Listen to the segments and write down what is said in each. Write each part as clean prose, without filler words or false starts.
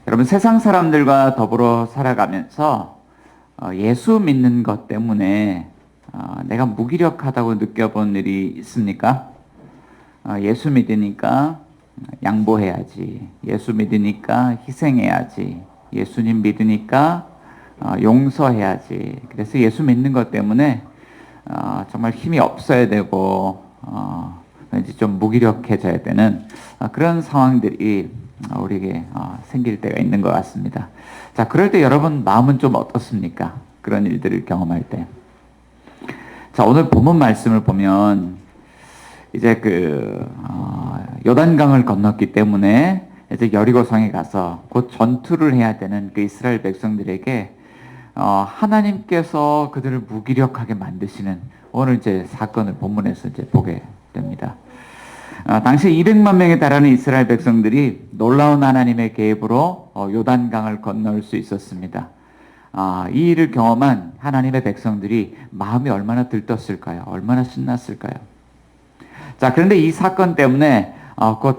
여러분, 세상 사람들과 더불어 살아가면서 예수 믿는 것 때문에 내가 무기력하다고 느껴본 일이 있습니까? 예수 믿으니까 양보해야지. 예수 믿으니까 희생해야지. 예수님 믿으니까 용서해야지. 그래서 예수 믿는 것 때문에 정말 힘이 없어야 되고 왠지 좀 무기력해져야 되는 그런 상황들이 우리에게 생길 때가 있는 것 같습니다. 자, 그럴 때 여러분 마음은 좀 어떻습니까? 그런 일들을 경험할 때. 자, 오늘 본문 말씀을 보면 이제 요단강을 건넜기 때문에 이제 여리고성에 가서 곧 전투를 해야 되는 그 이스라엘 백성들에게 하나님께서 그들을 무기력하게 만드시는 오늘 이제 사건을 본문에서 이제 보게 됩니다. 당시 200만 명에 달하는 이스라엘 백성들이 놀라운 하나님의 계획으로 요단강을 건널 수 있었습니다. 이 일을 경험한 하나님의 백성들이 마음이 얼마나 들떴을까요? 얼마나 신났을까요? 자, 그런데 이 사건 때문에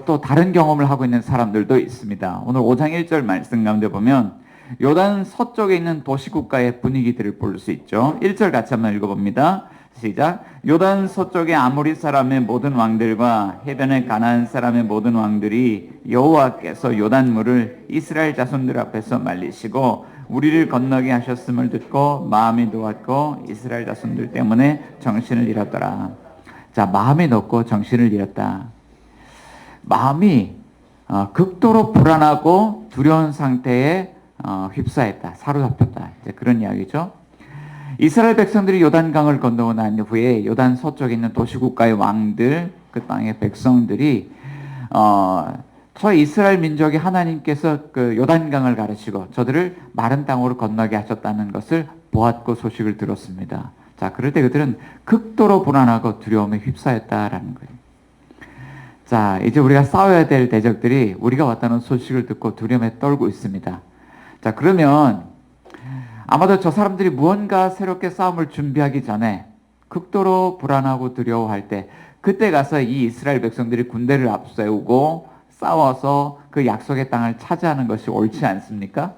또 다른 경험을 하고 있는 사람들도 있습니다. 오늘 5장 1절 말씀 가운데 보면 요단 서쪽에 있는 도시국가의 분위기들을 볼 수 있죠. 1절 같이 한번 읽어봅니다. 시작. 요단 서쪽의 아모리 사람의 모든 왕들과 해변의 가나안 사람의 모든 왕들이 여호와께서 요단물을 이스라엘 자손들 앞에서 말리시고 우리를 건너게 하셨음을 듣고 마음이 놓았고 이스라엘 자손들 때문에 정신을 잃었더라. 자, 마음이 놓고 정신을 잃었다. 마음이 극도로 불안하고 두려운 상태에 휩싸였다. 사로잡혔다. 이제 그런 이야기죠. 이스라엘 백성들이 요단강을 건너고 난 후에 요단 서쪽에 있는 도시국가의 왕들, 그 땅의 백성들이 저 이스라엘 민족이 하나님께서 그 요단강을 가르치고 저들을 마른 땅으로 건너게 하셨다는 것을 보았고 소식을 들었습니다. 자, 그럴 때 그들은 극도로 불안하고 두려움에 휩싸였다라는 거예요. 자, 이제 우리가 싸워야 될 대적들이 우리가 왔다는 소식을 듣고 두려움에 떨고 있습니다. 자, 그러면 아마도 저 사람들이 무언가 새롭게 싸움을 준비하기 전에 극도로 불안하고 두려워할 때 그때 가서 이 이스라엘 백성들이 군대를 앞세우고 싸워서 그 약속의 땅을 차지하는 것이 옳지 않습니까?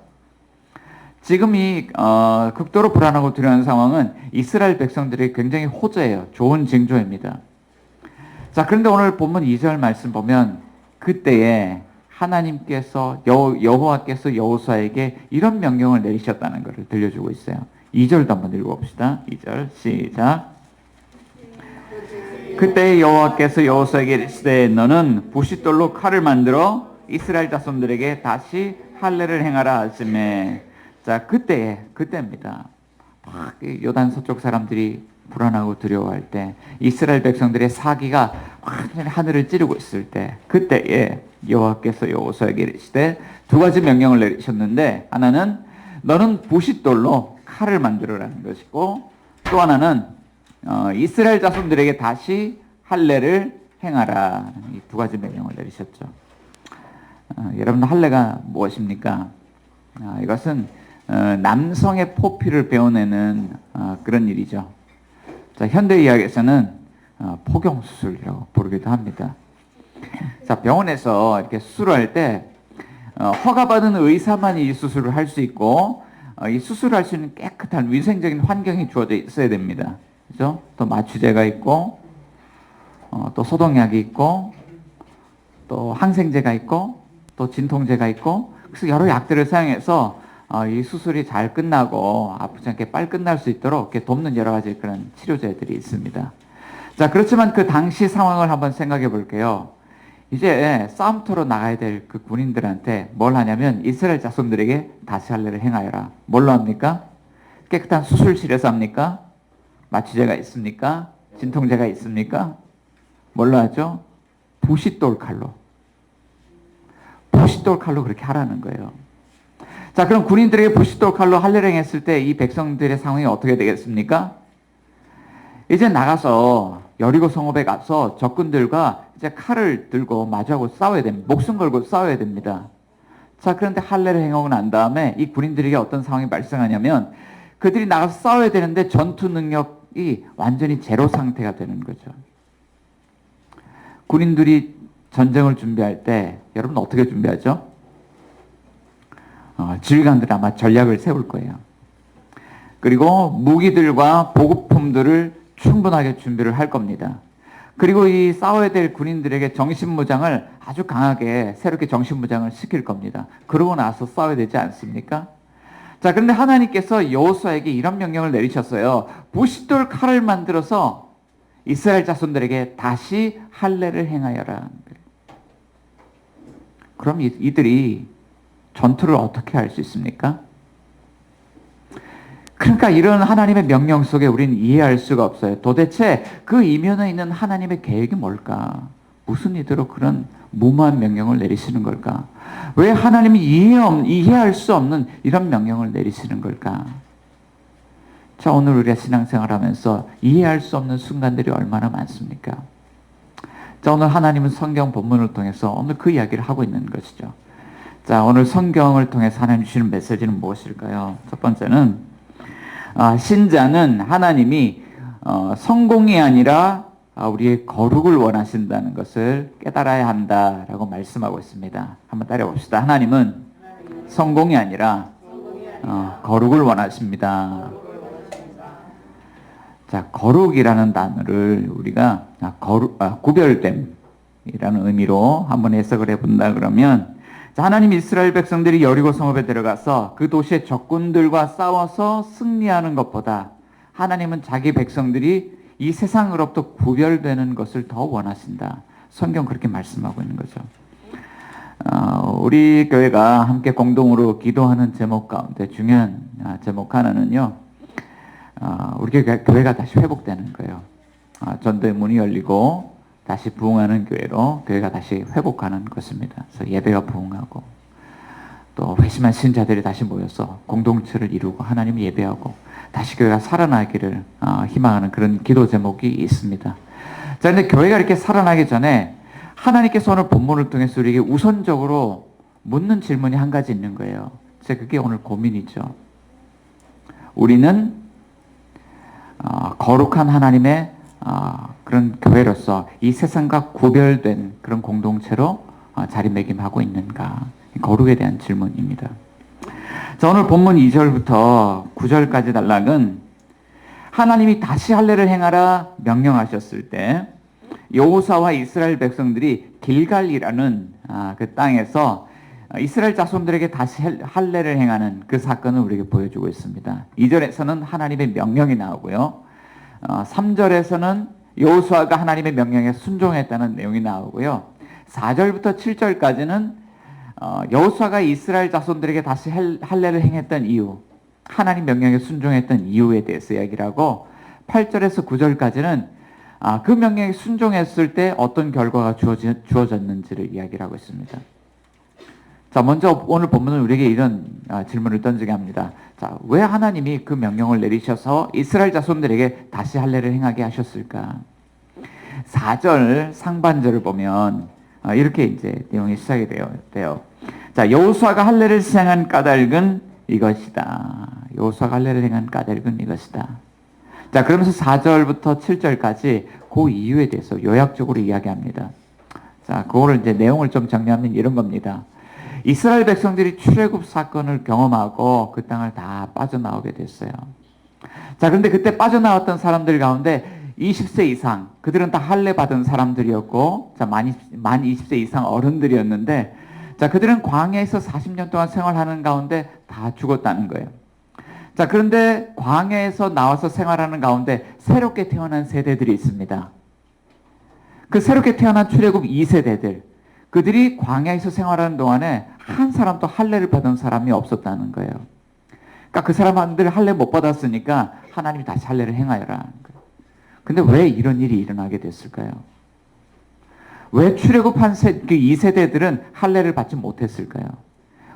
지금 이 극도로 불안하고 두려운 상황은 이스라엘 백성들이 굉장히 호재예요. 좋은 징조입니다. 자, 그런데 오늘 본문 2절 말씀 보면 그때에 하나님께서 여호와께서 여호수아에게 이런 명령을 내리셨다는 것을 들려주고 있어요. 2절도 한번 읽어봅시다. 2절 시작. 그때 여호와께서 여호수아에게 이르시되 너는 부싯돌로 칼을 만들어 이스라엘 자손들에게 다시 할례를 행하라 하시매. 자, 그때입니다. 막 요단 서쪽 사람들이 불안하고 두려워할 때 이스라엘 백성들의 사기가 완전히 하늘을 찌르고 있을 때 그때에 여호와께서 여호수아에게 이르시되 두 가지 명령을 내리셨는데 하나는 너는 부싯돌로 칼을 만들어라는 것이고 또 하나는 이스라엘 자손들에게 다시 할례를 행하라. 이 두 가지 명령을 내리셨죠. 여러분, 할례가 무엇입니까? 이것은 남성의 포피를 베어내는 그런 일이죠. 자, 현대 의학에서는 포경수술이라고 부르기도 합니다. 자, 병원에서 이렇게 수술을 할 때 허가받은 의사만이 이 수술을 할 수 있고 이 수술을 할 수 있는 깨끗한 위생적인 환경이 주어져 있어야 됩니다. 그죠? 또 마취제가 있고 또 소독약이 있고 또 항생제가 있고 또 진통제가 있고 그래서 여러 약들을 사용해서 이 수술이 잘 끝나고 아프지 않게 빨리 끝날 수 있도록 이렇게 돕는 여러 가지 그런 치료제들이 있습니다. 자, 그렇지만 그 당시 상황을 한번 생각해 볼게요. 이제 싸움터로 나가야 될 그 군인들한테 뭘 하냐면 이스라엘 자손들에게 다시 할례를 행하여라. 뭘로 합니까? 깨끗한 수술실에서 합니까? 마취제가 있습니까? 진통제가 있습니까? 뭘로 하죠? 부싯돌 칼로. 부싯돌 칼로 그렇게 하라는 거예요. 자, 그럼 군인들에게 부싯돌 칼로 할례를 행했을 때 이 백성들의 상황이 어떻게 되겠습니까? 이제 나가서 여리고 성읍에 가서 적군들과 이제 칼을 들고 마주하고 싸워야 됩니다. 목숨 걸고 싸워야 됩니다. 자, 그런데 할례를 행하고 난 다음에 이 군인들에게 어떤 상황이 발생하냐면 그들이 나가서 싸워야 되는데 전투 능력이 완전히 제로 상태가 되는 거죠. 군인들이 전쟁을 준비할 때 여러분 어떻게 준비하죠? 지휘관들 아마 전략을 세울 거예요. 그리고 무기들과 보급품들을 충분하게 준비를 할 겁니다. 그리고 이 싸워야 될 군인들에게 정신무장을 아주 강하게 새롭게 정신무장을 시킬 겁니다. 그러고 나서 싸워야 되지 않습니까? 자, 그런데 하나님께서 여호수아에게 이런 명령을 내리셨어요. 부싯돌 칼을 만들어서 이스라엘 자손들에게 다시 할례를 행하여라. 그럼 이들이 전투를 어떻게 할 수 있습니까? 그러니까 이런 하나님의 명령 속에 우리는 이해할 수가 없어요. 도대체 그 이면에 있는 하나님의 계획이 뭘까? 무슨 이대로 그런 무모한 명령을 내리시는 걸까? 왜 하나님이 이해할 수 없는 이런 명령을 내리시는 걸까? 자, 오늘 우리가 신앙생활하면서 이해할 수 없는 순간들이 얼마나 많습니까? 자, 오늘 하나님은 성경 본문을 통해서 오늘 그 이야기를 하고 있는 것이죠. 자, 오늘 성경을 통해서 하나님 주시는 메시지는 무엇일까요? 첫 번째는 신자는 하나님이 성공이 아니라 우리의 거룩을 원하신다는 것을 깨달아야 한다라고 말씀하고 있습니다. 한번 따라해 봅시다. 하나님은 성공이 아니라 거룩을 원하십니다. 자, 거룩이라는 단어를 우리가 구별됨이라는 의미로 한번 해석을 해본다 그러면, 자, 하나님 이스라엘 백성들이 여리고 성읍에 들어가서 그 도시의 적군들과 싸워서 승리하는 것보다 하나님은 자기 백성들이 이 세상으로부터 구별되는 것을 더 원하신다. 성경 그렇게 말씀하고 있는 거죠. 우리 교회가 함께 공동으로 기도하는 제목 가운데 중요한 제목 하나는요, 우리 교회가 다시 회복되는 거예요. 전도의 문이 열리고 다시 부흥하는 교회로 교회가 다시 회복하는 것입니다. 그래서 예배가 부흥하고 또 회심한 신자들이 다시 모여서 공동체를 이루고 하나님을 예배하고 다시 교회가 살아나기를 희망하는 그런 기도 제목이 있습니다. 자, 근데 교회가 이렇게 살아나기 전에 하나님께서 오늘 본문을 통해서 우리에게 우선적으로 묻는 질문이 한 가지 있는 거예요. 그게 오늘 고민이죠. 우리는 거룩한 하나님의 그런 교회로서 이 세상과 구별된 그런 공동체로 자리매김하고 있는가? 거룩에 대한 질문입니다. 자, 오늘 본문 2절부터 9절까지 단락은 하나님이 다시 할례를 행하라 명령하셨을 때 여호수아와 이스라엘 백성들이 길갈이라는 그 땅에서 이스라엘 자손들에게 다시 할례를 행하는 그 사건을 우리에게 보여주고 있습니다. 2절에서는 하나님의 명령이 나오고요. 3절에서는 여호수아가 하나님의 명령에 순종했다는 내용이 나오고요. 4절부터 7절까지는 여호수아가 이스라엘 자손들에게 다시 할례를 행했던 이유, 하나님 명령에 순종했던 이유에 대해서 이야기를 하고, 8절에서 9절까지는 그 명령에 순종했을 때 어떤 결과가 주어졌는지를 이야기를 하고 있습니다. 자, 먼저 오늘 본문은 우리에게 이런 질문을 던지게 합니다. 자, 왜 하나님이 그 명령을 내리셔서 이스라엘 자손들에게 다시 할례를 행하게 하셨을까? 4절 상반절을 보면 이렇게 이제 내용이 시작이 돼요. 자, 여호수아가 할례를 시행한 까닭은 이것이다. 여호수아가 할례를 행한 까닭은 이것이다. 자, 그러면서 4절부터 7절까지 그 이유에 대해서 요약적으로 이야기합니다. 자, 그거를 이제 내용을 좀 정리하면 이런 겁니다. 이스라엘 백성들이 출애굽 사건을 경험하고 그 땅을 다 빠져나오게 됐어요. 자, 그런데 그때 빠져나왔던 사람들 가운데 20세 이상, 그들은 다 할례 받은 사람들이었고, 자, 만 20세 이상 어른들이었는데, 자, 그들은 광야에서 40년 동안 생활하는 가운데 다 죽었다는 거예요. 자, 그런데 광야에서 나와서 생활하는 가운데 새롭게 태어난 세대들이 있습니다. 그 새롭게 태어난 출애굽 2세대들, 그들이 광야에서 생활하는 동안에 한 사람도 할례를 받은 사람이 없었다는 거예요. 그러니까 그 사람들 할례 못 받았으니까 하나님이 다시 할례를 행하여라. 근데 왜 이런 일이 일어나게 됐을까요? 왜 출애굽한 그 2세대들은 할례를 받지 못했을까요?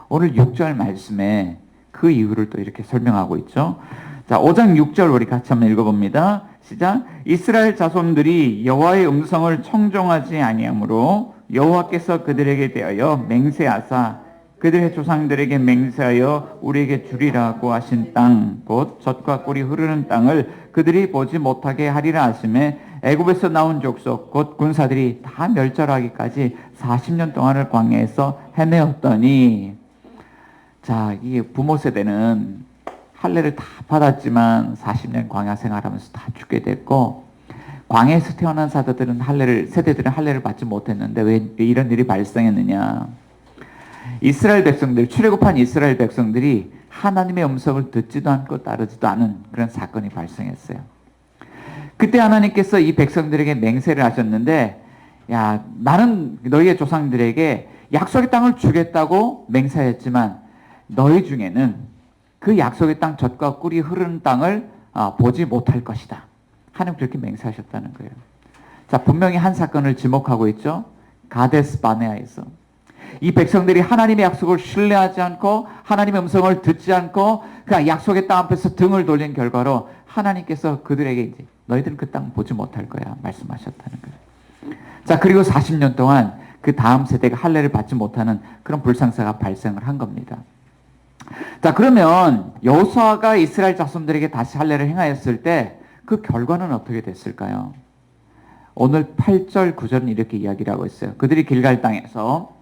오늘 6절 말씀에 그 이유를 또 이렇게 설명하고 있죠. 자, 5장 6절 우리 같이 한번 읽어봅니다. 시작. 이스라엘 자손들이 여호와의 음성을 청종하지 아니하므로 여호와께서 그들에게 대하여 맹세하사 그들의 조상들에게 맹세하여 우리에게 주리라고 하신 땅, 곧 젖과 꿀이 흐르는 땅을 그들이 보지 못하게 하리라 하심에 애굽에서 나온 족속 곧 군사들이 다 멸절하기까지 40년 동안을 광야에서 헤매었더니, 자, 이 부모 세대는 할례를 다 받았지만 40년 광야 생활하면서 다 죽게 됐고, 광야에서 태어난 세대들은 할례를 받지 못했는데 왜 이런 일이 발생했느냐? 이스라엘 백성들, 출애굽한 이스라엘 백성들이 하나님의 음성을 듣지도 않고 따르지도 않은 그런 사건이 발생했어요. 그때 하나님께서 이 백성들에게 맹세를 하셨는데, 야, 나는 너희의 조상들에게 약속의 땅을 주겠다고 맹세했지만 너희 중에는 그 약속의 땅 젖과 꿀이 흐르는 땅을 보지 못할 것이다. 하나님 그렇게 맹세하셨다는 거예요. 자, 분명히 한 사건을 지목하고 있죠. 가데스 바네아에서 이 백성들이 하나님의 약속을 신뢰하지 않고 하나님의 음성을 듣지 않고 그냥 약속의 땅 앞에서 등을 돌린 결과로 하나님께서 그들에게 이제 너희들은 그 땅 보지 못할 거야 말씀하셨다는 거예요. 자, 그리고 40년 동안 그 다음 세대가 할례를 받지 못하는 그런 불상사가 발생을 한 겁니다. 자, 그러면 여호수아가 이스라엘 자손들에게 다시 할례를 행하였을 때 그 결과는 어떻게 됐을까요? 오늘 8절 9절은 이렇게 이야기를 하고 있어요. 그들이 길갈 땅에서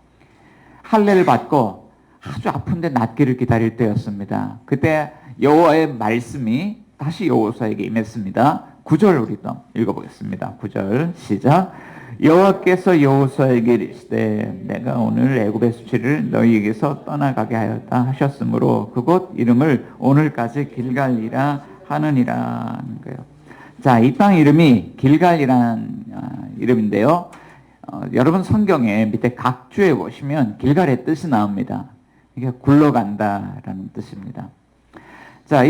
할례를 받고 아주 아픈데 낫기를 기다릴 때였습니다. 그때 여호와의 말씀이 다시 여호수아에게 임했습니다. 9절 우리 또 읽어보겠습니다. 9절 시작. 여호와께서 여호수아에게 이르시되 내가 오늘 애굽의 수치를 너희에게서 떠나가게 하였다 하셨으므로 그곳 이름을 오늘까지 길갈이라 하느니라 하는 거예요. 자, 이 땅 이름이 길갈이라는 이름인데요. 여러분 성경에 밑에 각주에 보시면 길갈의 뜻이 나옵니다. 이게 굴러간다라는 뜻입니다. 자,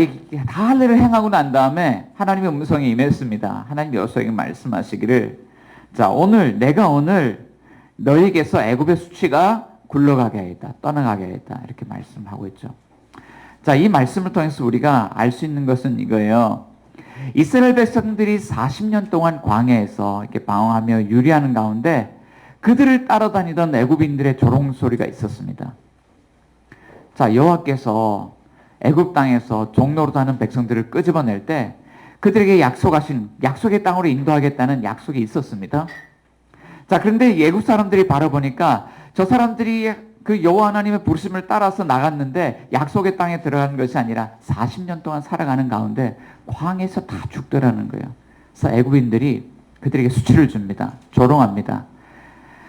다 할례를 행하고 난 다음에 하나님의 음성이 임했습니다. 하나님 여호수아에게 말씀하시기를, 자, 내가 오늘 너희에게서 애굽의 수치가 굴러가게 하겠다, 떠나가게 하겠다 이렇게 말씀하고 있죠. 자, 이 말씀을 통해서 우리가 알 수 있는 것은 이거예요. 이스라엘 백성들이 40년 동안 광야에서 이렇게 방황하며 유리하는 가운데 그들을 따라다니던 애굽인들의 조롱 소리가 있었습니다. 자, 여호와께서 애굽 땅에서 종로로 사는 백성들을 끄집어낼 때 그들에게 약속하신 약속의 땅으로 인도하겠다는 약속이 있었습니다. 자, 그런데 애굽 사람들이 바라보니까 저 사람들이 그 여호와 하나님의 부르심을 따라서 나갔는데 약속의 땅에 들어가는 것이 아니라 40년 동안 살아가는 가운데 광야에서 다 죽더라는 거예요. 그래서 애굽인들이 그들에게 수치를 줍니다. 조롱합니다.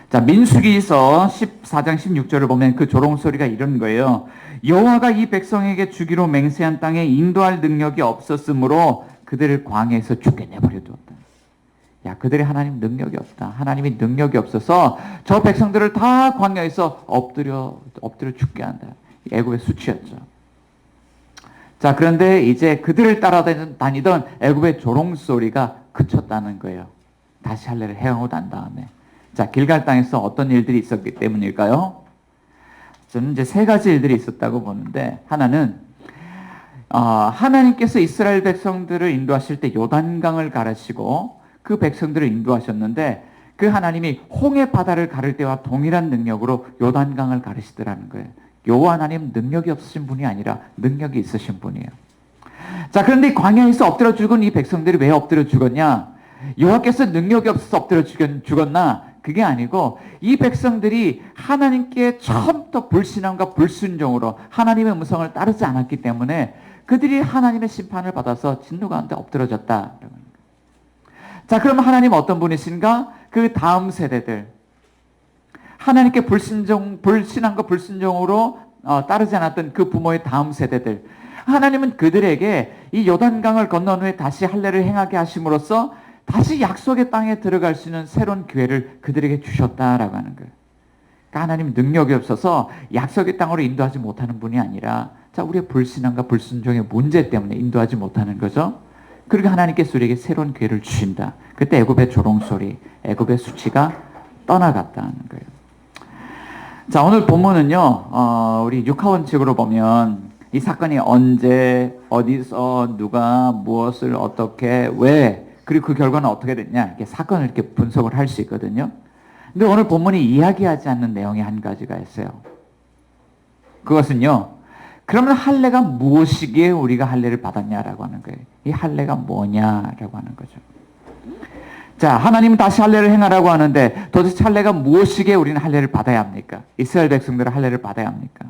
자, 민수기서 14장 16절을 보면 그 조롱 소리가 이런 거예요. 여호와가 이 백성에게 주기로 맹세한 땅에 인도할 능력이 없었으므로 그들을 광야에서 죽게 내버려 두었다. 야, 그들의 하나님 능력이 없다. 하나님이 능력이 없어서 저 백성들을 다 광야에서 엎드려 죽게 한다. 애굽의 수치였죠. 자, 그런데 이제 그들을 따라다니던 애굽의 조롱 소리가 그쳤다는 거예요. 다시 할례를 행하고 난 다음에. 자, 길갈 땅에서 어떤 일들이 있었기 때문일까요? 저는 이제 세 가지 일들이 있었다고 보는데, 하나는 하나님께서 이스라엘 백성들을 인도하실 때 요단강을 가르시고 그 백성들을 인도하셨는데 그 하나님이 홍해 바다를 가를 때와 동일한 능력으로 요단강을 가르시더라는 거예요. 여호와 하나님 능력이 없으신 분이 아니라 능력이 있으신 분이에요. 자, 그런데 광야에서 엎드려 죽은 이 백성들이 왜 엎드려 죽었냐? 여호와께서 능력이 없어서 엎드려 죽었나? 그게 아니고 이 백성들이 하나님께 처음부터 불신앙과 불순종으로 하나님의 음성을 따르지 않았기 때문에 그들이 하나님의 심판을 받아서 진노 가운데 엎드러졌다. 자, 그럼 하나님 어떤 분이신가? 그 다음 세대들, 하나님께 불신앙과 불순종으로 따르지 않았던 그 부모의 다음 세대들, 하나님은 그들에게 이 요단강을 건넌 후에 다시 할례를 행하게 하심으로써 다시 약속의 땅에 들어갈 수 있는 새로운 기회를 그들에게 주셨다라고 하는 거예요. 그러니까 하나님 능력이 없어서 약속의 땅으로 인도하지 못하는 분이 아니라, 자, 우리의 불신앙과 불순종의 문제 때문에 인도하지 못하는 거죠. 그리고 하나님께서 우리에게 새로운 기회를 주신다. 그때 애굽의 조롱소리, 애굽의 수치가 떠나갔다는 거예요. 자, 오늘 본문은요, 우리 육하원칙으로 보면 이 사건이 언제, 어디서, 누가, 무엇을, 어떻게, 왜, 그리고 그 결과는 어떻게 됐냐, 이렇게 사건을 이렇게 분석을 할 수 있거든요. 근데 오늘 본문이 이야기하지 않는 내용이 한 가지가 있어요. 그것은요, 그러면 할례가 무엇이기에 우리가 할례를 받았냐라고 하는 거예요. 이 할례가 뭐냐라고 하는 거죠. 자, 하나님은 다시 할례를 행하라고 하는데 도대체 할례가 무엇이기에 우리는 할례를 받아야 합니까? 이스라엘 백성들은 할례를 받아야 합니까?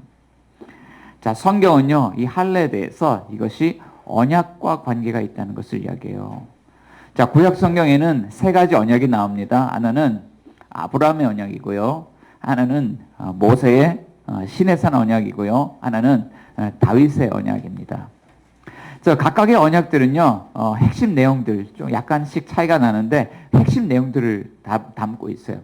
자, 성경은요, 이 할례에 대해서 이것이 언약과 관계가 있다는 것을 이야기해요. 자, 구약 성경에는 세 가지 언약이 나옵니다. 하나는 아브라함의 언약이고요. 하나는 모세의 시내산 언약이고요. 하나는 다윗의 언약입니다. 자, 각각의 언약들은요, 핵심 내용들 좀 약간씩 차이가 나는데 핵심 내용들을 담고 있어요.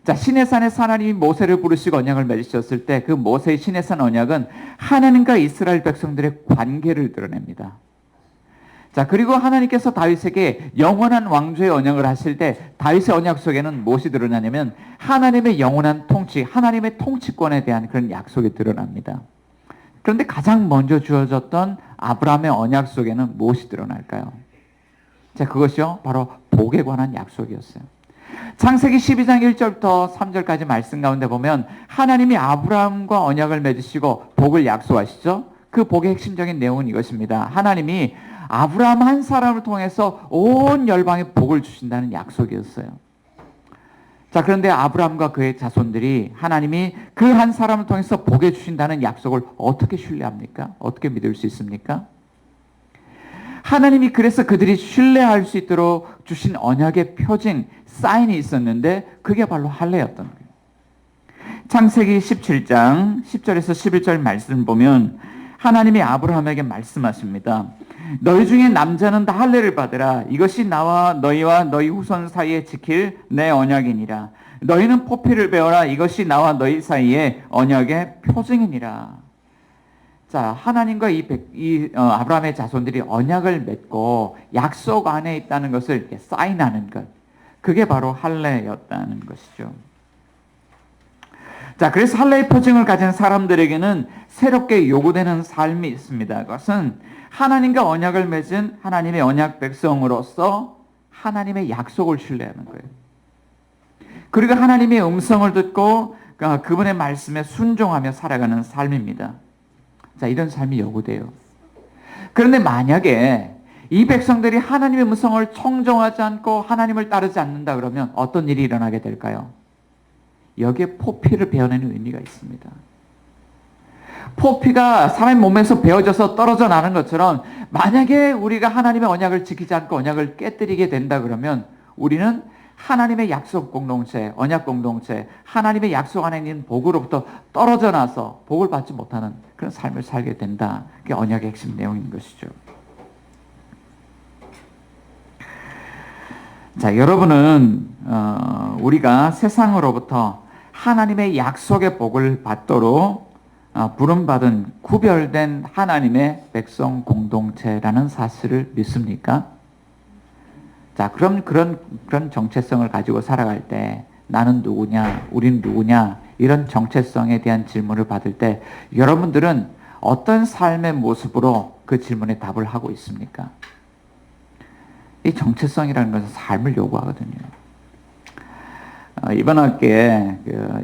자, 시내산에서 하나님이 모세를 부르시고 언약을 맺으셨을 때 그 모세의 시내산 언약은 하나님과 이스라엘 백성들의 관계를 드러냅니다. 자, 그리고 하나님께서 다윗에게 영원한 왕조의 언약을 하실 때 다윗의 언약 속에는 무엇이 드러나냐면 하나님의 영원한 통치, 하나님의 통치권에 대한 그런 약속이 드러납니다. 그런데 가장 먼저 주어졌던 아브라함의 언약 속에는 무엇이 드러날까요? 자, 그것이요, 바로 복에 관한 약속이었어요. 창세기 12장 1절부터 3절까지 말씀 가운데 보면 하나님이 아브라함과 언약을 맺으시고 복을 약속하시죠. 그 복의 핵심적인 내용은 이것입니다. 하나님이 아브라함 한 사람을 통해서 온 열방에 복을 주신다는 약속이었어요. 자, 그런데 아브라함과 그의 자손들이 하나님이 그 한 사람을 통해서 복해 주신다는 약속을 어떻게 신뢰합니까? 어떻게 믿을 수 있습니까? 하나님이 그래서 그들이 신뢰할 수 있도록 주신 언약의 표징, 사인이 있었는데 그게 바로 할례였던 거예요. 창세기 17장 10절에서 11절 말씀을 보면 하나님이 아브라함에게 말씀하십니다. 너희 중에 남자는 다 할례를 받으라. 이것이 나와 너희와 너희 후손 사이에 지킬 내 언약이니라. 너희는 포피를 베어라. 이것이 나와 너희 사이에 언약의 표징이니라. 자, 하나님과 아브라함의 자손들이 언약을 맺고 약속 안에 있다는 것을 이렇게 사인하는 것. 그게 바로 할례였다는 것이죠. 자, 그래서 할례의 표징을 가진 사람들에게는 새롭게 요구되는 삶이 있습니다. 그것은 하나님과 언약을 맺은 하나님의 언약 백성으로서 하나님의 약속을 신뢰하는 거예요. 그리고 하나님의 음성을 듣고 그분의 말씀에 순종하며 살아가는 삶입니다. 자, 이런 삶이 요구돼요. 그런데 만약에 이 백성들이 하나님의 음성을 청종하지 않고 하나님을 따르지 않는다 그러면 어떤 일이 일어나게 될까요? 여기에 포피를 베어내는 의미가 있습니다. 포피가 사람의 몸에서 베어져서 떨어져 나는 것처럼 만약에 우리가 하나님의 언약을 지키지 않고 언약을 깨뜨리게 된다 그러면 우리는 하나님의 약속 공동체, 언약 공동체, 하나님의 약속 안에 있는 복으로부터 떨어져 나서 복을 받지 못하는 그런 삶을 살게 된다. 그게 언약의 핵심 내용인 것이죠. 자, 여러분은 우리가 세상으로부터 하나님의 약속의 복을 받도록 부름받은 구별된 하나님의 백성 공동체라는 사실을 믿습니까? 자, 그럼 그런 정체성을 가지고 살아갈 때 나는 누구냐, 우린 누구냐 이런 정체성에 대한 질문을 받을 때 여러분들은 어떤 삶의 모습으로 그 질문에 답을 하고 있습니까? 이 정체성이라는 것은 삶을 요구하거든요. 이번 학기에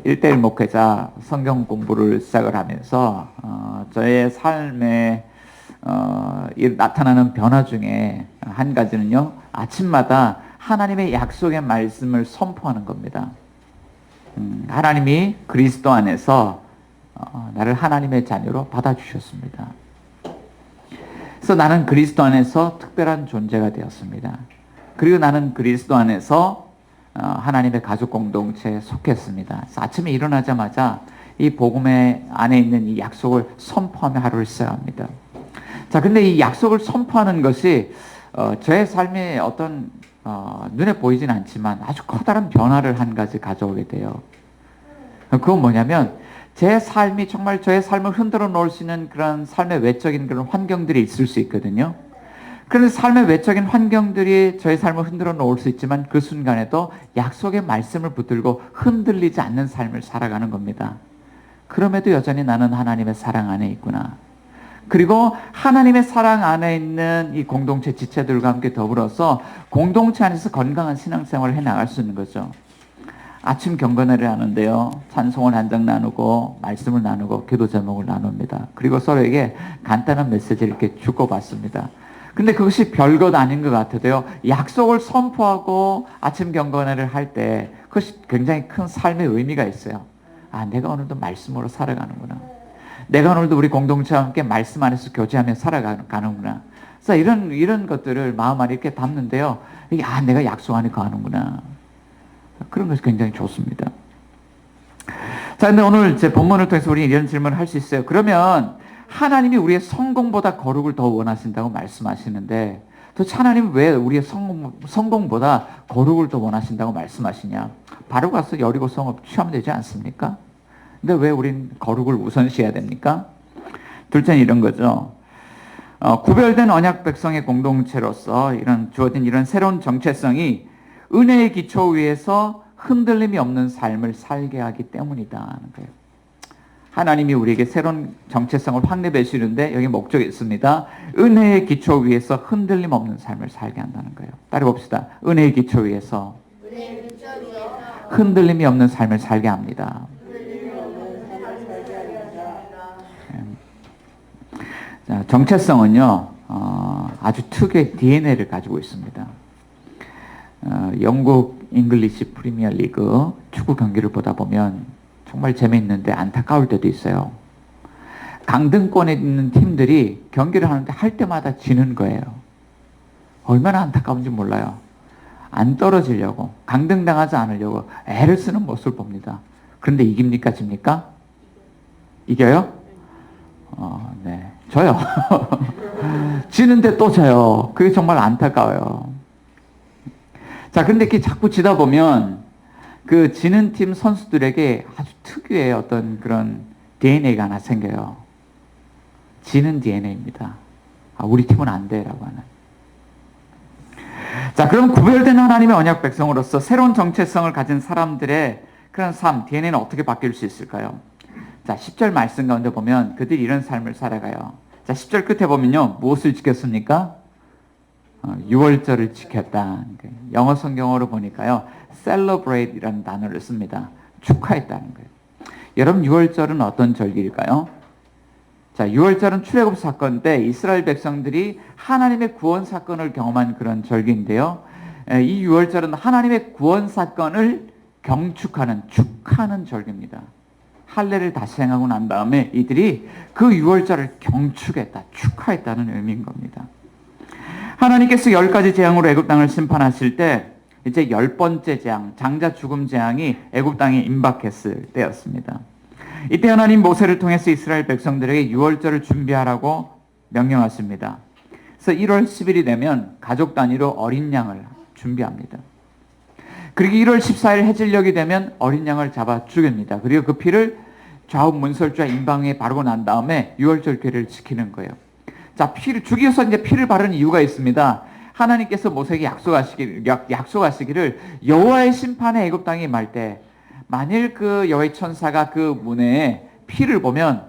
1대1 목회자 성경 공부를 시작을 하면서 저의 삶에 나타나는 변화 중에 한 가지는요, 아침마다 하나님의 약속의 말씀을 선포하는 겁니다. 하나님이 그리스도 안에서 나를 하나님의 자녀로 받아주셨습니다. 그래서 나는 그리스도 안에서 특별한 존재가 되었습니다. 그리고 나는 그리스도 안에서 하나님의 가족 공동체에 속했습니다. 그래서 아침에 일어나자마자 이 복음의 안에 있는 이 약속을 선포하며 하루를 시작합니다. 자, 근데 이 약속을 선포하는 것이 저의 삶에 어떤 눈에 보이진 않지만 아주 커다란 변화를 한 가지 가져오게 돼요. 그건 뭐냐면 제 삶이 정말 저의 삶을 흔들어 놓을 수 있는 그런 삶의 외적인 그런 환경들이 있을 수 있거든요. 그런데 삶의 외적인 환경들이 저의 삶을 흔들어 놓을 수 있지만 그 순간에도 약속의 말씀을 붙들고 흔들리지 않는 삶을 살아가는 겁니다. 그럼에도 여전히 나는 하나님의 사랑 안에 있구나. 그리고 하나님의 사랑 안에 있는 이 공동체 지체들과 함께 더불어서 공동체 안에서 건강한 신앙생활을 해나갈 수 있는 거죠. 아침 경건회를 하는데요, 찬송을 한 장 나누고 말씀을 나누고 기도 제목을 나눕니다. 그리고 서로에게 간단한 메시지를 이렇게 주고받습니다. 근데 그것이 별것 아닌 것 같아도요, 약속을 선포하고 아침 경건회를 할 때 그것이 굉장히 큰 삶의 의미가 있어요. 아, 내가 오늘도 말씀으로 살아가는구나. 내가 오늘도 우리 공동체와 함께 말씀 안에서 교제하며 살아가는구나. 그래서 이런 것들을 마음 안에 이렇게 담는데요. 내가 약속 안에 거하는구나. 그런 것이 굉장히 좋습니다. 자, 근데 오늘 제 본문을 통해서 우리 이런 질문을 할 수 있어요. 그러면 하나님이 우리의 성공보다 거룩을 더 원하신다고 말씀하시는데 도대체 하나님은 왜 우리의 성공보다 거룩을 더 원하신다고 말씀하시냐? 바로 가서 여리고 성읍 취하면 되지 않습니까? 근데 왜 우린 거룩을 우선시해야 됩니까? 둘째는 이런 거죠. 구별된 언약 백성의 공동체로서 주어진 이런 새로운 정체성이 은혜의 기초 위에서 흔들림이 없는 삶을 살게 하기 때문이다 하는 거예요. 하나님이 우리에게 새로운 정체성을 확립해 주는데 여기 목적이 있습니다. 은혜의 기초 위에서 흔들림 없는 삶을 살게 한다는 거예요. 따라봅시다. 은혜의 기초 위에서 흔들림이 없는 삶을 살게 합니다. 자, 정체성은요, 아주 특유의 DNA를 가지고 있습니다. 영국 잉글리시 프리미어 리그 축구 경기를 보다 보면 정말 재미있는데 안타까울 때도 있어요. 강등권에 있는 팀들이 경기를 하는데 할 때마다 지는 거예요. 얼마나 안타까운지 몰라요. 안 떨어지려고, 강등당하지 않으려고 애를 쓰는 모습을 봅니다. 그런데 이깁니까? 집니까? 이겨요? 네. 져요. 지는데 또 져요. 그게 정말 안타까워요. 자, 근데 이렇게 자꾸 지다 보면 그 지는 팀 선수들에게 아주 특유의 어떤 그런 DNA가 하나 생겨요. 지는 DNA입니다. 우리 팀은 안 돼, 라고 하는. 자, 그럼 구별된 하나님의 언약 백성으로서 새로운 정체성을 가진 사람들의 그런 삶, DNA는 어떻게 바뀔 수 있을까요? 자, 10절 말씀 가운데 보면 그들이 이런 삶을 살아가요. 자, 10절 끝에 보면요. 무엇을 지켰습니까? 6월절을 지켰다. 영어 성경어로 보니까요. celebrate이라는 단어를 씁니다. 축하했다는 거예요. 여러분, 6월절은 어떤 절기일까요? 자, 6월절은 출애굽 사건인데 이스라엘 백성들이 하나님의 구원 사건을 경험한 그런 절기인데요. 이 6월절은 하나님의 구원 사건을 경축하는, 축하하는 절기입니다. 할례를 다시 행하고 난 다음에 이들이 그 6월절을 경축했다, 축하했다는 의미인 겁니다. 하나님께서 10가지 재앙으로 애굽 땅을 심판하실 때 이제 10번째 재앙, 장자 죽음 재앙이 애굽 땅에 임박했을 때였습니다. 이때 하나님 모세를 통해서 이스라엘 백성들에게 6월절을 준비하라고 명령하십니다. 그래서 1월 10일이 되면 가족 단위로 어린 양을 준비합니다. 그리고 1월 14일 해질녘이 되면 어린 양을 잡아 죽입니다. 그리고 그 피를 좌우 문설주와 임방에 바르고 난 다음에 6월절 규례를 지키는 거예요. 자, 죽여서 이제 피를 바르는 이유가 있습니다. 하나님께서 모세에게 약속하시기를 여호와의 심판에 애굽 땅에 임할 때 만일 그 여호와의 천사가 그 문에 피를 보면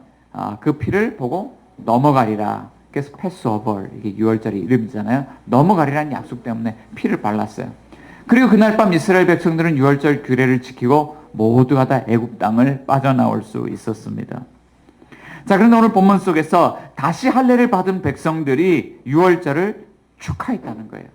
그 피를 보고 넘어가리라. 그래서 패스오버, 이게 6월절의 이름이잖아요. 넘어가리라는 약속 때문에 피를 발랐어요. 그리고 그날 밤 이스라엘 백성들은 6월절 규례를 지키고 모두가 다 애굽 땅을 빠져나올 수 있었습니다. 자, 그런데 오늘 본문 속에서 다시 할례를 받은 백성들이 6월절을 축하했다는 거예요.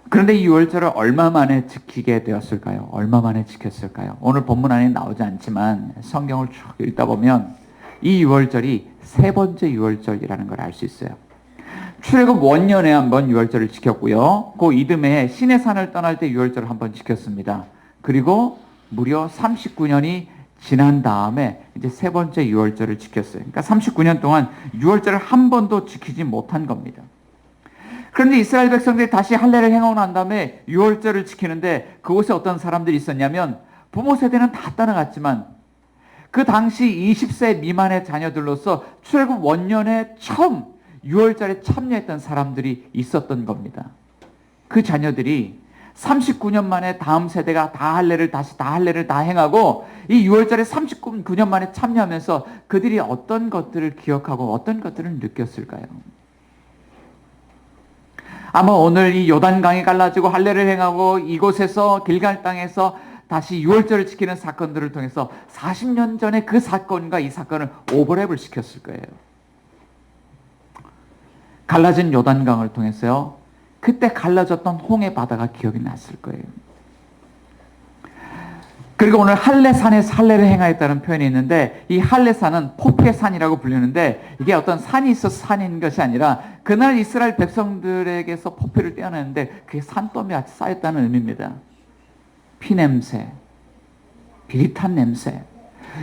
그런데 이 6월절을 얼마 만에 지키게 되었을까요? 얼마 만에 지켰을까요? 오늘 본문 안에 나오지 않지만 성경을 쭉 읽다 보면 이 6월절이 세 번째 6월절이라는 걸 알 수 있어요. 출애굽 원년에 한번 6월절을 지켰고요. 그 이듬해 시내산을 떠날 때 6월절을 한번 지켰습니다. 그리고 무려 39년이 지난 다음에 이제 세 번째 6월절을 지켰어요. 그러니까 39년 동안 6월절을 한 번도 지키지 못한 겁니다. 그런데 이스라엘 백성들이 다시 할례를 행하고 난 다음에 6월절을 지키는데 그곳에 어떤 사람들이 있었냐면 부모 세대는 다 떠나갔지만 그 당시 20세 미만의 자녀들로서 출애굽 원년에 처음 6월절에 참여했던 사람들이 있었던 겁니다. 그 자녀들이 39년 만에 다음 세대가 다 할례를 다 행하고 이 6월절에 39년 만에 참여하면서 그들이 어떤 것들을 기억하고 어떤 것들을 느꼈을까요? 아마 오늘 이 요단강이 갈라지고 할례를 행하고 이곳에서 길갈 땅에서 다시 6월절을 지키는 사건들을 통해서 40년 전에 그 사건과 이 사건을 오버랩을 시켰을 거예요. 갈라진 요단강을 통해서요. 그때 갈라졌던 홍해 바다가 기억이 났을 거예요. 그리고 오늘 할례산에서 할례를 행하였다는 표현이 있는데 이 할례산은 포피의 산이라고 불리는데 이게 어떤 산이 있어서 산인 것이 아니라 그날 이스라엘 백성들에게서 포피를 떼어내는데 그게 산더미 같이 쌓였다는 의미입니다. 피냄새, 비릿한 냄새.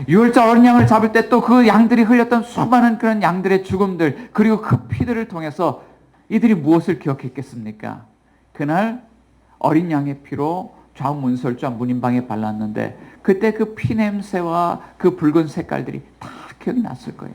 유월절 어린 양을 잡을 때 또 그 양들이 흘렸던 수많은 그런 양들의 죽음들 그리고 그 피들을 통해서 이들이 무엇을 기억했겠습니까? 그날 어린 양의 피로 좌문설주와 문인방에 발랐는데 그때 그 피냄새와 그 붉은 색깔들이 다 기억이 났을 거예요.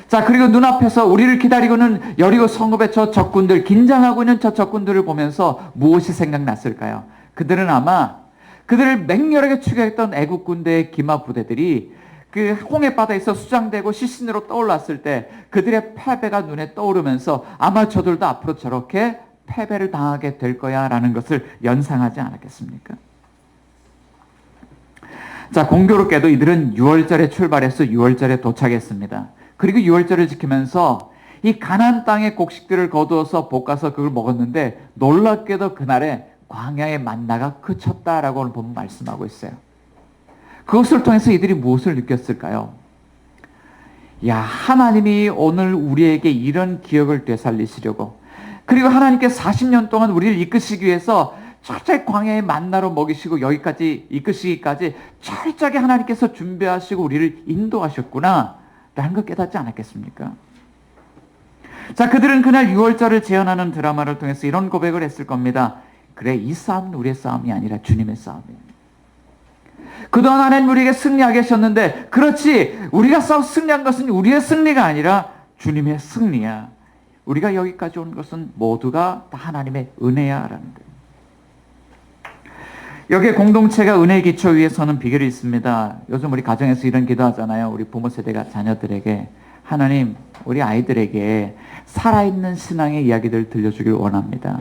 자, 그리고 눈앞에서 우리를 기다리고는 여리고 성읍의 저 적군들, 긴장하고 있는 저 적군들을 보면서 무엇이 생각났을까요? 그들은 아마 그들을 맹렬하게 추격했던 애국 군대의 기마 부대들이 그 홍해 바다에서 수장되고 시신으로 떠올랐을 때 그들의 패배가 눈에 떠오르면서 아마 저들도 앞으로 저렇게 패배를 당하게 될 거야 라는 것을 연상하지 않았겠습니까? 자, 공교롭게도 이들은 6월절에 출발해서 6월절에 도착했습니다. 그리고 6월절을 지키면서 이 가나안 땅의 곡식들을 거두어서 볶아서 그걸 먹었는데 놀랍게도 그날에 광야의 만나가 그쳤다라고 오늘 보면 말씀하고 있어요. 그것을 통해서 이들이 무엇을 느꼈을까요? 야, 하나님이 오늘 우리에게 이런 기억을 되살리시려고 그리고 하나님께 40년 동안 우리를 이끄시기 위해서 철저히 광야의 만나로 먹이시고 여기까지 이끄시기까지 철저하게 하나님께서 준비하시고 우리를 인도하셨구나 라는 걸 깨닫지 않았겠습니까? 자, 그들은 그날 6월절을 재현하는 드라마를 통해서 이런 고백을 했을 겁니다. 그래, 이 싸움은 우리의 싸움이 아니라 주님의 싸움이에요. 그동안 하나님 우리에게 승리하게 하셨는데 그렇지, 우리가 싸워 승리한 것은 우리의 승리가 아니라 주님의 승리야. 우리가 여기까지 온 것은 모두가 다 하나님의 은혜야 라는 거예요. 여기에 공동체가 은혜의 기초 위에 서는 비결이 있습니다. 요즘 우리 가정에서 이런 기도하잖아요. 우리 부모 세대가 자녀들에게 하나님 우리 아이들에게 살아있는 신앙의 이야기들을 들려주길 원합니다.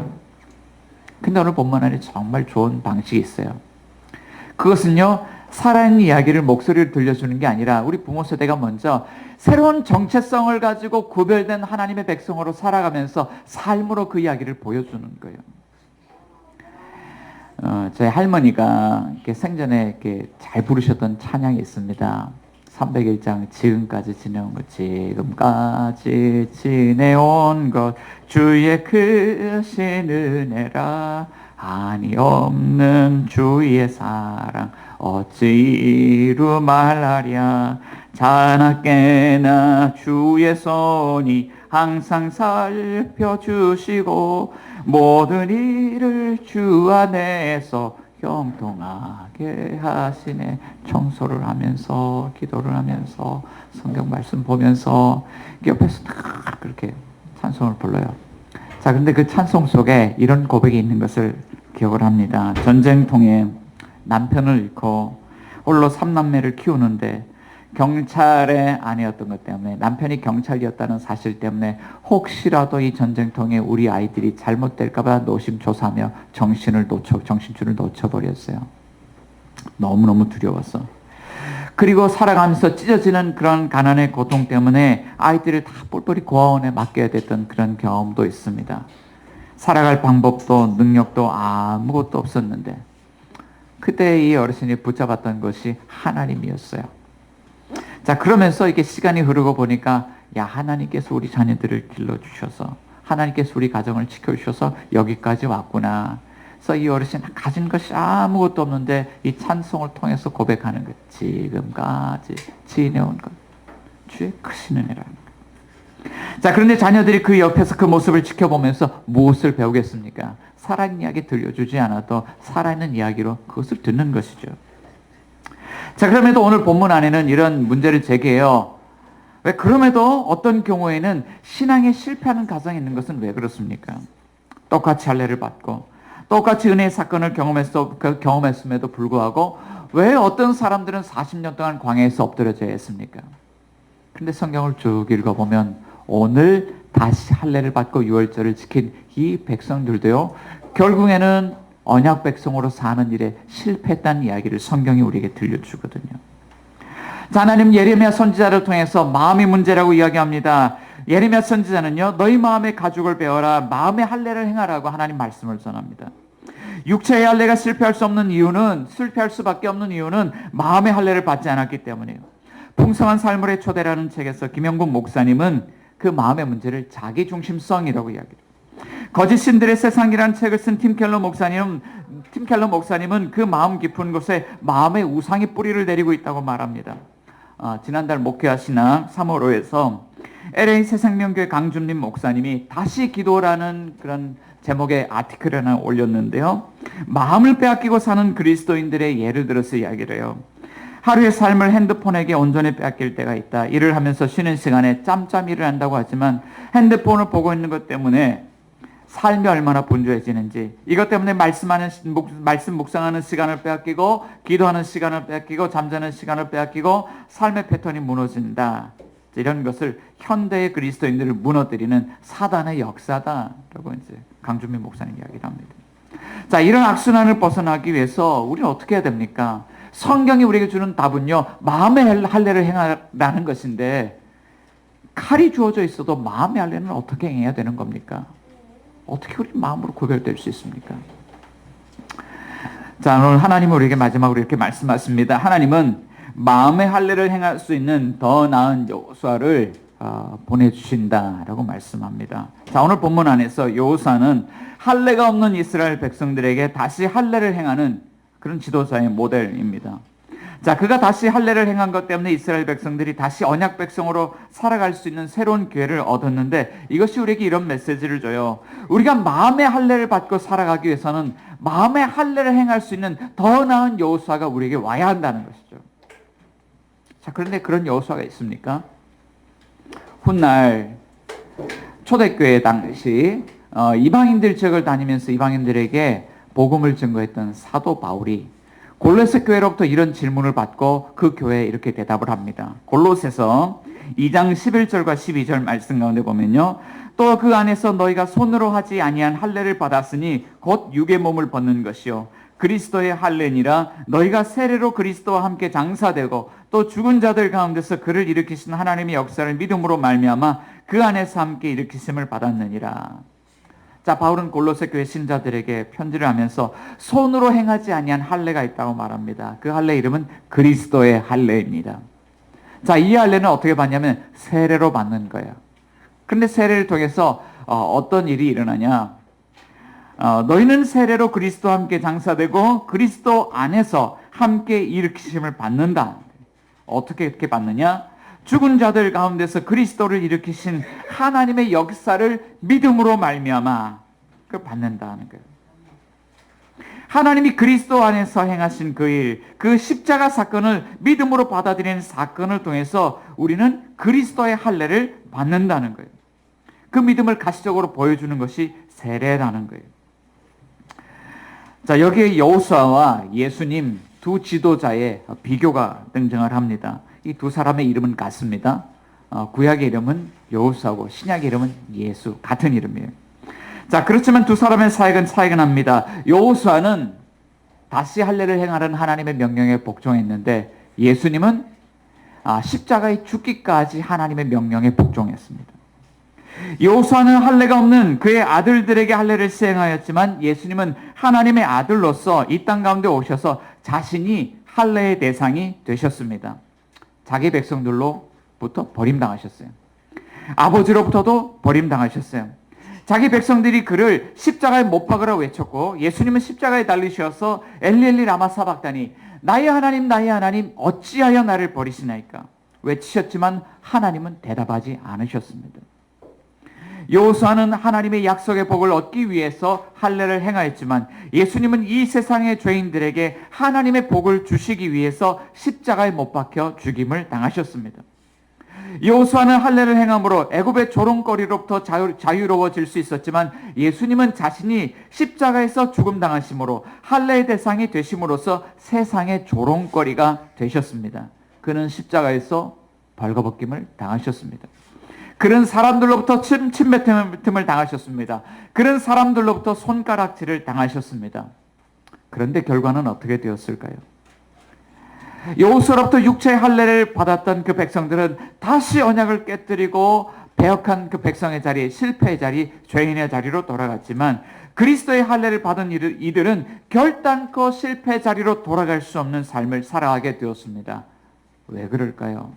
근데 오늘 본문 안에 정말 좋은 방식이 있어요. 그것은요, 살아있는 이야기를 목소리를 들려주는 게 아니라 우리 부모 세대가 먼저 새로운 정체성을 가지고 구별된 하나님의 백성으로 살아가면서 삶으로 그 이야기를 보여주는 거예요. 저희 할머니가 이렇게 생전에 이렇게 잘 부르셨던 찬양이 있습니다. 301장 지금까지 지내온 것, 지금까지 지내온 것 주의 크신 은혜라 한이 없는 주의 사랑 어찌 이루 말하랴 자나깨나 주의 손이 항상 살펴주시고 모든 일을 주 안에서 형통하게 하시네. 청소를 하면서 기도를 하면서 성경 말씀 보면서 옆에서 다 그렇게 찬송을 불러요. 자, 근데 그 찬송 속에 이런 고백이 있는 것을 기억을 합니다. 전쟁통에 남편을 잃고 홀로 3남매를 키우는데 경찰의 아내였던 것 때문에, 남편이 경찰이었다는 사실 때문에 혹시라도 이 전쟁통에 우리 아이들이 잘못될까봐 노심초사하며 정신줄을 놓쳐버렸어요. 너무너무 두려웠어. 그리고 살아가면서 찢어지는 그런 가난의 고통 때문에 아이들을 다 뿔뿔이 고아원에 맡겨야 됐던 그런 경험도 있습니다. 살아갈 방법도 능력도 아무것도 없었는데 그때 이 어르신이 붙잡았던 것이 하나님이었어요. 자, 그러면서 이게 시간이 흐르고 보니까 야, 하나님께서 우리 자녀들을 길러주셔서 하나님께서 우리 가정을 지켜주셔서 여기까지 왔구나. 그래서 이 어르신 가진 것이 아무것도 없는데 이 찬송을 통해서 고백하는 것. 지금까지 지내온 것 주의 크신 은혜라는 것. 자, 그런데 자녀들이 그 옆에서 그 모습을 지켜보면서 무엇을 배우겠습니까? 살아있는 이야기 들려주지 않아도 살아있는 이야기로 그것을 듣는 것이죠. 자, 그럼에도 오늘 본문 안에는 이런 문제를 제기해요. 왜 그럼에도 어떤 경우에는 신앙에 실패하는 가정이 있는 것은 왜 그렇습니까? 똑같이 할례를 받고 똑같이 은혜의 사건을 경험했음에도 불구하고 왜 어떤 사람들은 40년 동안 광야에서 엎드려져야 했습니까? 근데 성경을 쭉 읽어보면 오늘 다시 할례를 받고 유월절을 지킨 이 백성들도요, 결국에는 언약 백성으로 사는 일에 실패했다는 이야기를 성경이 우리에게 들려주거든요. 자, 하나님 예레미야 선지자를 통해서 마음의 문제라고 이야기합니다. 예레미야 선지자는요, 너희 마음의 가죽을 베어라, 마음의 할례를 행하라고 하나님 말씀을 전합니다. 육체의 할례가 실패할 수밖에 없는 이유는 마음의 할례를 받지 않았기 때문이에요. 풍성한 삶의 초대라는 책에서 김영국 목사님은 그 마음의 문제를 자기중심성이라고 이야기해요. 거짓 신들의 세상이라는 책을 쓴 팀 켈러 목사님은 그 마음 깊은 곳에 마음의 우상이 뿌리를 내리고 있다고 말합니다. 지난달 목회와 신학 3월호에서 LA 새생명교회 강준림 목사님이 다시 기도라는 그런 제목의 아티클을 하나 올렸는데요. 마음을 빼앗기고 사는 그리스도인들의 예를 들어서 이야기를 해요. 하루의 삶을 핸드폰에게 온전히 빼앗길 때가 있다. 일을 하면서 쉬는 시간에 짬짬 일을 한다고 하지만 핸드폰을 보고 있는 것 때문에 삶이 얼마나 분주해지는지, 이것 때문에 말씀 묵상하는 시간을 빼앗기고, 기도하는 시간을 빼앗기고, 잠자는 시간을 빼앗기고, 삶의 패턴이 무너진다. 이런 것을 현대의 그리스도인들을 무너뜨리는 사단의 역사다라고 이제 강준민 목사님 이야기를 합니다. 자, 이런 악순환을 벗어나기 위해서 우리는 어떻게 해야 됩니까? 성경이 우리에게 주는 답은요, 마음의 할례를 행하라는 것인데, 칼이 주어져 있어도 마음의 할례는 어떻게 행해야 되는 겁니까? 어떻게 우리 마음으로 구별될 수 있습니까? 자, 오늘 하나님은 우리에게 마지막으로 이렇게 말씀하십니다. 하나님은 마음의 할례를 행할 수 있는 더 나은 여호수아를 보내주신다라고 말씀합니다. 자, 오늘 본문 안에서 여호수아는 할례가 없는 이스라엘 백성들에게 다시 할례를 행하는 그런 지도자의 모델입니다. 자, 그가 다시 할례를 행한 것 때문에 이스라엘 백성들이 다시 언약 백성으로 살아갈 수 있는 새로운 기회를 얻었는데, 이것이 우리에게 이런 메시지를 줘요. 우리가 마음의 할례를 받고 살아가기 위해서는 마음의 할례를 행할 수 있는 더 나은 여호수아가 우리에게 와야 한다는 것이죠. 자, 그런데 그런 여호수아가 있습니까? 훗날 초대교회 당시 이방인들 지역을 다니면서 이방인들에게 복음을 증거했던 사도 바울이 골로새 교회로부터 이런 질문을 받고 그 교회에 이렇게 대답을 합니다. 골로새서 2장 11절과 12절 말씀 가운데 보면요, 또 그 안에서 너희가 손으로 하지 아니한 할례를 받았으니 곧 육의 몸을 벗는 것이요 그리스도의 할례니라. 너희가 세례로 그리스도와 함께 장사되고 또 죽은 자들 가운데서 그를 일으키신 하나님의 역사를 믿음으로 말미암아 그 안에서 함께 일으키심을 받았느니라. 자, 바울은 골로새 교회 신자들에게 편지를 하면서 손으로 행하지 아니한 할례가 있다고 말합니다. 그 할례 이름은 그리스도의 할례입니다. 자, 이 할례는 어떻게 받냐면 세례로 받는 거예요. 그런데 세례를 통해서 어떤 일이 일어나냐? 너희는 세례로 그리스도와 함께 장사되고 그리스도 안에서 함께 일으키심을 받는다. 어떻게 이렇게 받느냐? 죽은 자들 가운데서 그리스도를 일으키신 하나님의 역사를 믿음으로 말미암아 그걸 받는다는 거예요. 하나님이 그리스도 안에서 행하신 그 일, 그 십자가 사건을 믿음으로 받아들이는 사건을 통해서 우리는 그리스도의 할례를 받는다는 거예요. 그 믿음을 가시적으로 보여주는 것이 세례라는 거예요. 자, 여기에 여호수아와 예수님 두 지도자의 비교가 등장을 합니다. 이 두 사람의 이름은 같습니다. 구약의 이름은 여호수아고 신약의 이름은 예수, 같은 이름이에요. 자, 그렇지만 두 사람의 차이가 납니다. 여호수아는 다시 할례를 행하라는 하나님의 명령에 복종했는데 예수님은 십자가에 죽기까지 하나님의 명령에 복종했습니다. 여호수아는 할례가 없는 그의 아들들에게 할례를 시행하였지만 예수님은 하나님의 아들로서 이 땅 가운데 오셔서 자신이 할례의 대상이 되셨습니다. 자기 백성들로부터 버림당하셨어요. 아버지로부터도 버림당하셨어요. 자기 백성들이 그를 십자가에 못 박으라 외쳤고 예수님은 십자가에 달리셔서 엘리 라마 사박다니 나의 하나님 어찌하여 나를 버리시나이까 외치셨지만 하나님은 대답하지 않으셨습니다. 여호수아는 하나님의 약속의 복을 얻기 위해서 할례를 행하였지만 예수님은 이 세상의 죄인들에게 하나님의 복을 주시기 위해서 십자가에 못 박혀 죽임을 당하셨습니다. 여호수아는 할례를 행함으로 애굽의 조롱거리로부터 자유로워질 수 있었지만 예수님은 자신이 십자가에서 죽음 당하심으로 할례의 대상이 되심으로써 세상의 조롱거리가 되셨습니다. 그는 십자가에서 벌거벗김을 당하셨습니다. 그런 사람들로부터 침뱉음을 당하셨습니다. 그런 사람들로부터 손가락질을 당하셨습니다. 그런데 결과는 어떻게 되었을까요? 여호수아로부터 육체의 할례를 받았던 그 백성들은 다시 언약을 깨뜨리고 배역한 그 백성의 자리, 실패의 자리, 죄인의 자리로 돌아갔지만 그리스도의 할례를 받은 이들은 결단코 실패 자리로 돌아갈 수 없는 삶을 살아가게 되었습니다. 왜 그럴까요?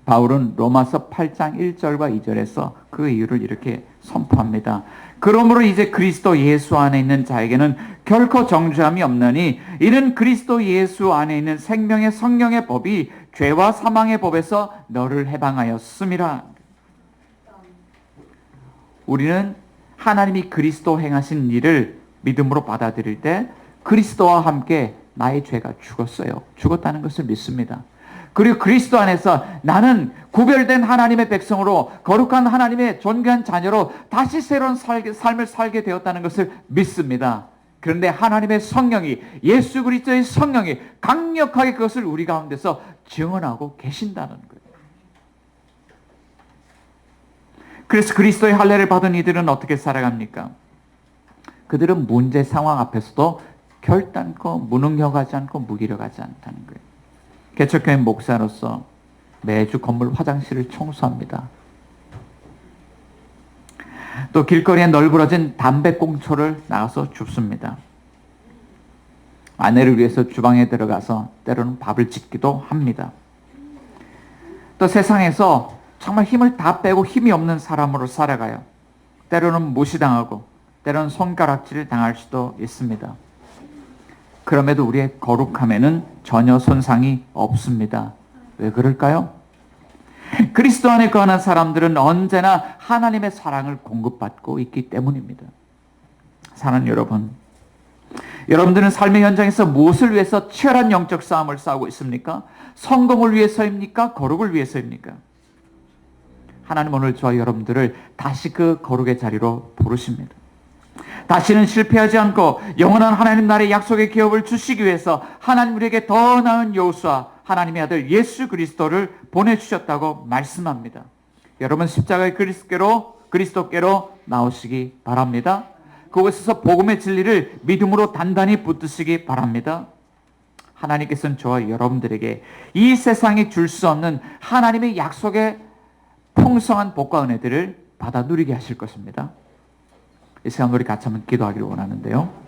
바울은 로마서 8장 1절과 2절에서 그 이유를 이렇게 선포합니다. 그러므로 이제 그리스도 예수 안에 있는 자에게는 결코 정죄함이 없나니 이는 그리스도 예수 안에 있는 생명의 성령의 법이 죄와 사망의 법에서 너를 해방하였음이라. 우리는 하나님이 그리스도 행하신 일을 믿음으로 받아들일 때 그리스도와 함께 나의 죄가 죽었어요. 죽었다는 것을 믿습니다. 그리고 그리스도 안에서 나는 구별된 하나님의 백성으로 거룩한 하나님의 존귀한 자녀로 다시 새로운 삶을 살게 되었다는 것을 믿습니다. 그런데 하나님의 성령이, 예수 그리스도의 성령이 강력하게 그것을 우리 가운데서 증언하고 계신다는 거예요. 그래서 그리스도의 할례를 받은 이들은 어떻게 살아갑니까? 그들은 문제 상황 앞에서도 결단코 무능력하지 않고 무기력하지 않다는 거예요. 개척교회 목사로서 매주 건물 화장실을 청소합니다. 또 길거리에 널브러진 담배꽁초를 나가서 줍습니다. 아내를 위해서 주방에 들어가서 때로는 밥을 짓기도 합니다. 또 세상에서 정말 힘을 다 빼고 힘이 없는 사람으로 살아가요. 때로는 무시당하고 때로는 손가락질을 당할 수도 있습니다. 그럼에도 우리의 거룩함에는 전혀 손상이 없습니다. 왜 그럴까요? 그리스도 안에 거하는 사람들은 언제나 하나님의 사랑을 공급받고 있기 때문입니다. 사랑하는 여러분, 여러분들은 삶의 현장에서 무엇을 위해서 치열한 영적 싸움을 싸우고 있습니까? 성공을 위해서입니까? 거룩을 위해서입니까? 하나님 오늘 저와 여러분들을 다시 그 거룩의 자리로 부르십니다. 다시는 실패하지 않고 영원한 하나님 나라의 약속의 기업을 주시기 위해서 하나님 우리에게 더 나은 여호수아 하나님의 아들 예수 그리스도를 보내주셨다고 말씀합니다. 여러분 십자가의 그리스도께로 나오시기 바랍니다. 그곳에서 복음의 진리를 믿음으로 단단히 붙드시기 바랍니다. 하나님께서는 저와 여러분들에게 이 세상이 줄 수 없는 하나님의 약속의 풍성한 복과 은혜들을 받아 누리게 하실 것입니다. 이 시간 우리 같이 한번 기도하기를 원하는데요.